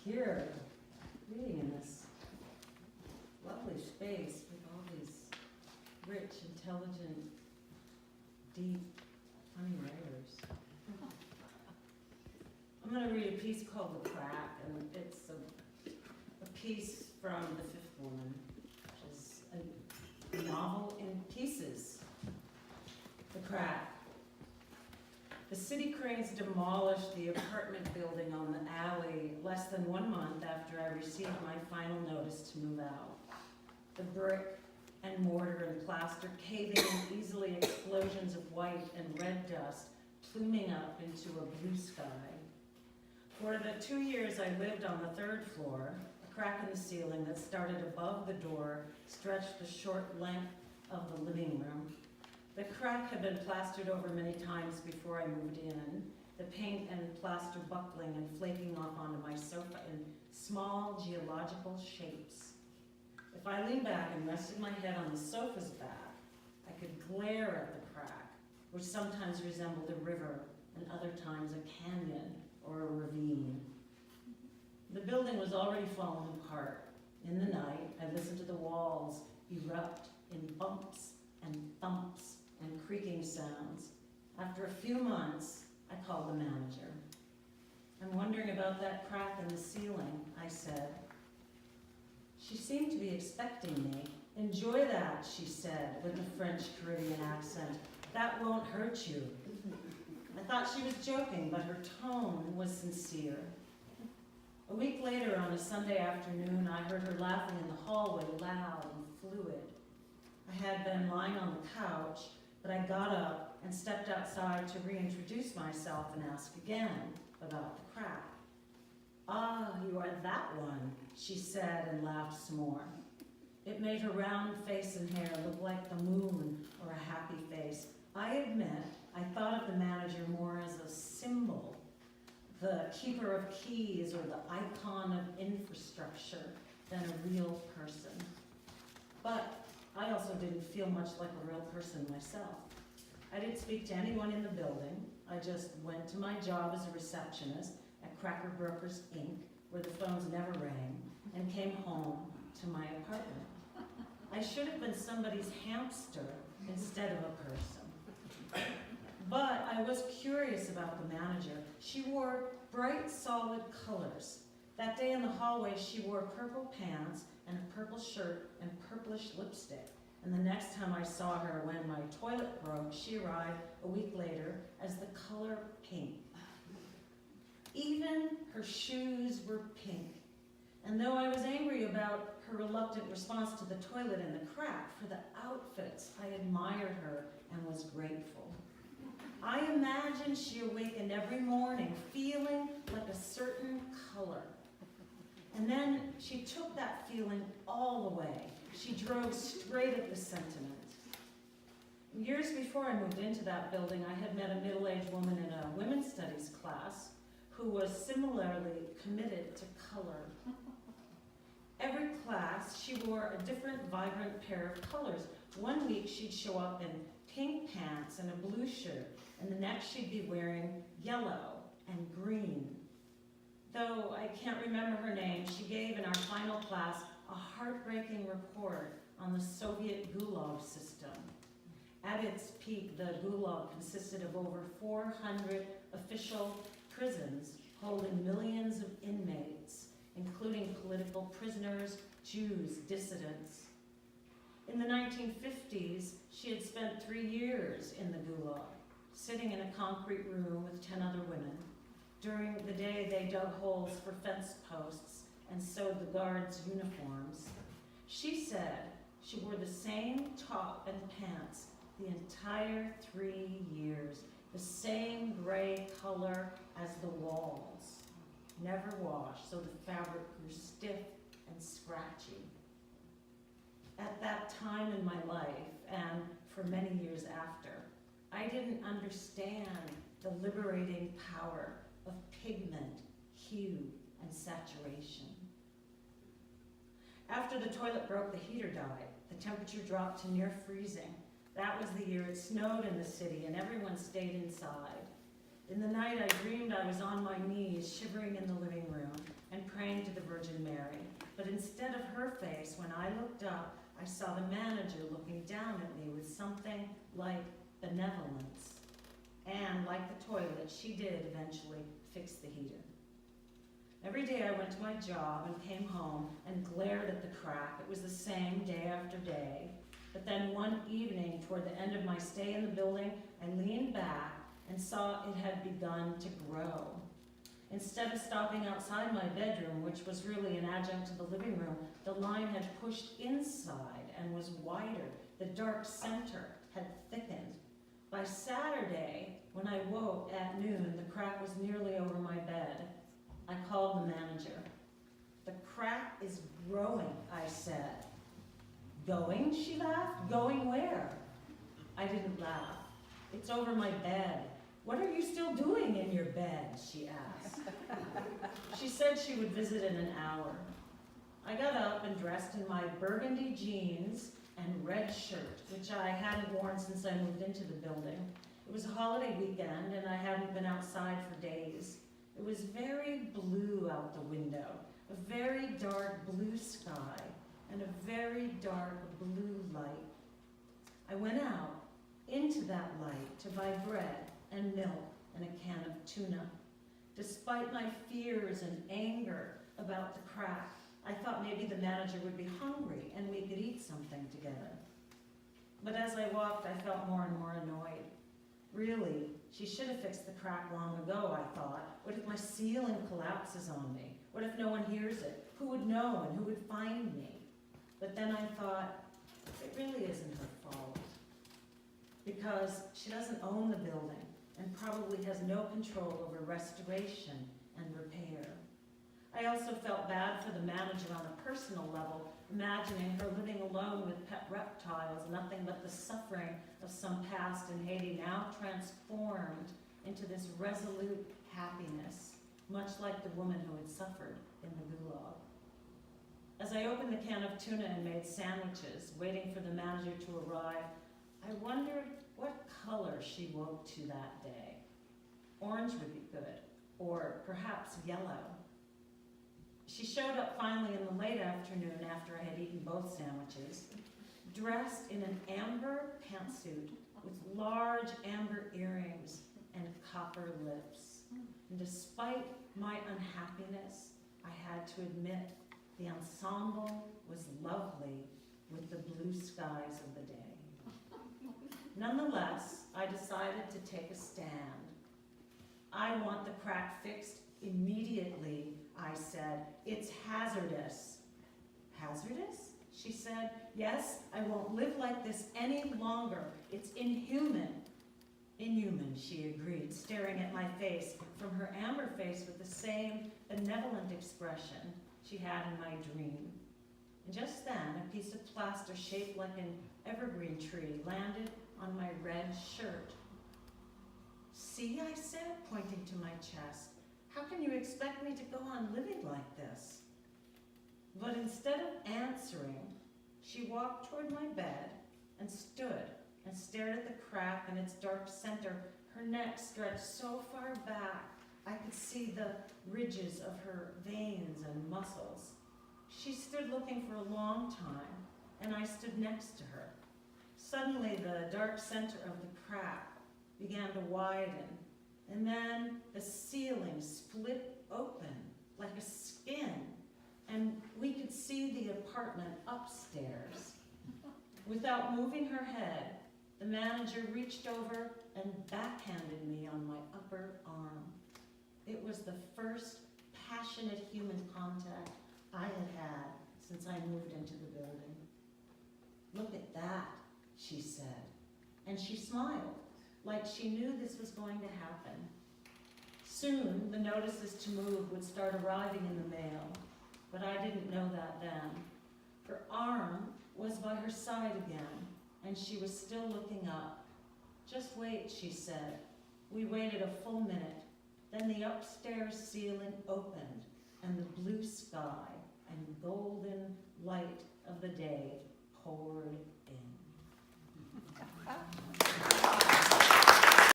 here reading in this lovely space with all these rich, intelligent, deep, funny writers. I'm going to read a piece called The Crack, and it's a piece from The Fifth Woman, which is a novel in pieces. The Crack. The city cranes demolished the apartment building on the alley less than 1 month after I received my final notice to move out. The brick and mortar and plaster caving in easily explosions of white and red dust pluming up into a blue sky. For the 2 years I lived on the 3rd floor, a crack in the ceiling that started above the door stretched the short length of the living room. The crack had been plastered over many times before I moved in, the paint and plaster buckling and flaking off onto my sofa in small geological shapes. If I leaned back and rested my head on the sofa's back, I could glare at the crack, which sometimes resembled a river and other times a canyon or a ravine. The building was already falling apart. In the night, I listened to the walls erupt in bumps and thumps and creaking sounds. After a few months, I called the manager. "I'm wondering about that crack in the ceiling," I said. She seemed to be expecting me. "Enjoy that," she said with a French Caribbean accent. "That won't hurt you." I thought she was joking, but her tone was sincere. A week later, on a Sunday afternoon, I heard her laughing in the hallway, loud and fluid. I had been lying on the couch, but I got up and stepped outside to reintroduce myself and ask again about the crack. "Ah, you are that one," she said and laughed some more. It made her round face and hair look like the moon or a happy face. I admit, I thought of the manager more as a symbol, the keeper of keys or the icon of infrastructure, than a real person. But I also didn't feel much like a real person myself. I didn't speak to anyone in the building. I just went to my job as a receptionist at Cracker Brokers, Inc., where the phones never rang, and came home to my apartment. I should have been somebody's hamster instead of a person. But I was curious about the manager. She wore bright, solid colors. That day in the hallway, she wore purple pants and a purple shirt and purplish lipstick. And the next time I saw her, when my toilet broke, she arrived a week later as the color pink. Even her shoes were pink. And though I was angry about her reluctant response to the toilet and the crack, for the outfits, I admired her and was grateful. I imagined she awakened every morning feeling like a certain color. And then she took that feeling all the way. She drove straight at the sentiment. Years before I moved into that building, I had met a middle-aged woman in a women's studies class who was similarly committed to color. Every class, she wore a different vibrant pair of colors. One week, she'd show up in pink pants and a blue shirt, and the next she'd be wearing yellow and green. Though I can't remember her name, she gave in our final class a heartbreaking report on the Soviet Gulag system. At its peak, the Gulag consisted of over 400 official prisons holding millions of inmates, including political prisoners, Jews, dissidents. In the 1950s, she had spent 3 years in the Gulag, sitting in a concrete room with 10 other women. During the day, they dug holes for fence posts and sewed the guards' uniforms. She said she wore the same top and pants the entire 3 years, the same gray color as the walls, never washed, so the fabric grew stiff and scratchy. At that time in my life, and for many years after, I didn't understand the liberating power of pigment, hue, and saturation. After the toilet broke, the heater died. The temperature dropped to near freezing. That was the year it snowed in the city and everyone stayed inside. In the night, I dreamed I was on my knees, shivering in the living room and praying to the Virgin Mary. But instead of her face, when I looked up, I saw the manager looking down at me with something like benevolence. And like the toilet, she did eventually fix the heater. Every day I went to my job and came home and glared at the crack. It was the same day after day. But then one evening, toward the end of my stay in the building, I leaned back and saw it had begun to grow. Instead of stopping outside my bedroom, which was really an adjunct to the living room, the line had pushed inside and was wider. The dark center had thickened. By Saturday, when I woke at noon, the crack was nearly over my bed. I called the manager. "The crack is growing," I said. "Going?" she laughed. "Going where?" I didn't laugh. "It's over my bed." "What are you still doing in your bed?" she asked. She said she would visit in an hour. I got up and dressed in my burgundy jeans and red shirt, which I hadn't worn since I moved into the building. It was a holiday weekend, and I hadn't been outside for days. It was very blue out the window, a very dark blue sky, and a very dark blue light. I went out into that light to buy bread and milk and a can of tuna. Despite my fears and anger about the crack, I thought maybe the manager would be hungry and we could eat something together. But as I walked, I felt more and more annoyed. Really, she should have fixed the crack long ago, I thought. What if my ceiling collapses on me? What if no one hears it? Who would know and who would find me? But then I thought, it really isn't her fault. Because she doesn't own the building and probably has no control over restoration and repair. I also felt bad for the manager on a personal level, imagining her living alone with pet reptiles, nothing but the suffering of some past in Haiti now transformed into this resolute happiness, much like the woman who had suffered in the gulag. As I opened the can of tuna and made sandwiches, waiting for the manager to arrive, I wondered what color she woke to that day. Orange would be good, or perhaps yellow. She showed up finally in the late afternoon after I had eaten both sandwiches, dressed in an amber pantsuit with large amber earrings and copper lips. And despite my unhappiness, I had to admit the ensemble was lovely with the blue skies of the day. Nonetheless, I decided to take a stand. I want the crack fixed immediately, I said. It's hazardous. Hazardous? She said. Yes, I won't live like this any longer. It's inhuman. Inhuman, she agreed, staring at my face from her amber face with the same benevolent expression she had in my dream. And just then, a piece of plaster shaped like an evergreen tree landed on my red shirt. See, I said, pointing to my chest. How can you expect me to go on living like this? But instead of answering, she walked toward my bed and stood and stared at the crack in its dark center. Her neck stretched so far back, I could see the ridges of her veins and muscles. She stood looking for a long time, and I stood next to her. Suddenly, the dark center of the crack began to widen, and then the ceiling split open like a skin, and we could see the apartment upstairs. Without moving her head, the manager reached over and backhanded me on my upper arm. It was the first passionate human contact I had had since I moved into the building. Look at that, she said, and she smiled, like she knew this was going to happen. Soon, the notices to move would start arriving in the mail, but I didn't know that then. Her arm was by her side again, and she was still looking up. Just wait, she said. We waited a full minute. Then the upstairs ceiling opened, and the blue sky and golden light of the day poured in.